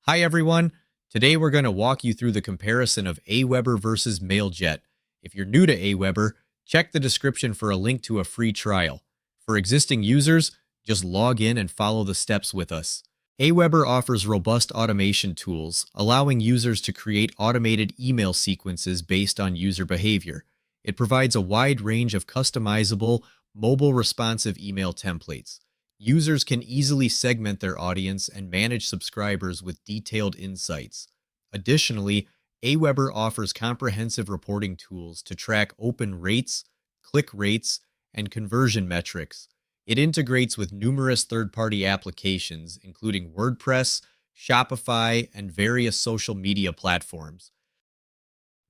Hi everyone. Today we're going to walk you through the comparison of AWeber versus MailJet. If you're new to AWeber, check the description for a link to a free trial. For existing users, just log in and follow the steps with us. AWeber offers robust automation tools, allowing users to create automated email sequences based on user behavior. It provides a wide range of customizable, mobile responsive email templates. Users can easily segment their audience and manage subscribers with detailed insights. Additionally, AWeber offers comprehensive reporting tools to track open rates, click rates, and conversion metrics. It integrates with numerous third-party applications, including WordPress, Shopify, and various social media platforms.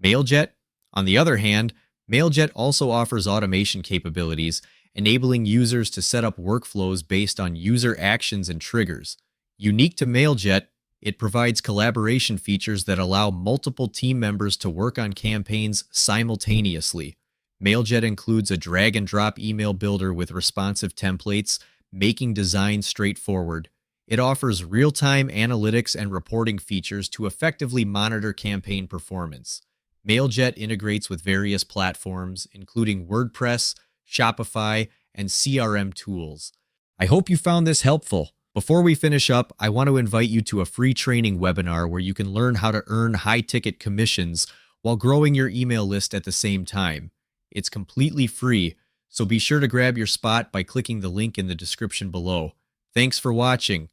MailJet, on the other hand, MailJet also offers automation capabilities, enabling users to set up workflows based on user actions and triggers. Unique to MailJet, it provides collaboration features that allow multiple team members to work on campaigns simultaneously. MailJet includes a drag-and-drop email builder with responsive templates, making design straightforward. It offers real-time analytics and reporting features to effectively monitor campaign performance. MailJet integrates with various platforms, including WordPress, Shopify, and CRM tools. I hope you found this helpful. Before we finish up, I want to invite you to a free training webinar where you can learn how to earn high-ticket commissions while growing your email list at the same time. It's completely free, so be sure to grab your spot by clicking the link in the description below. Thanks for watching.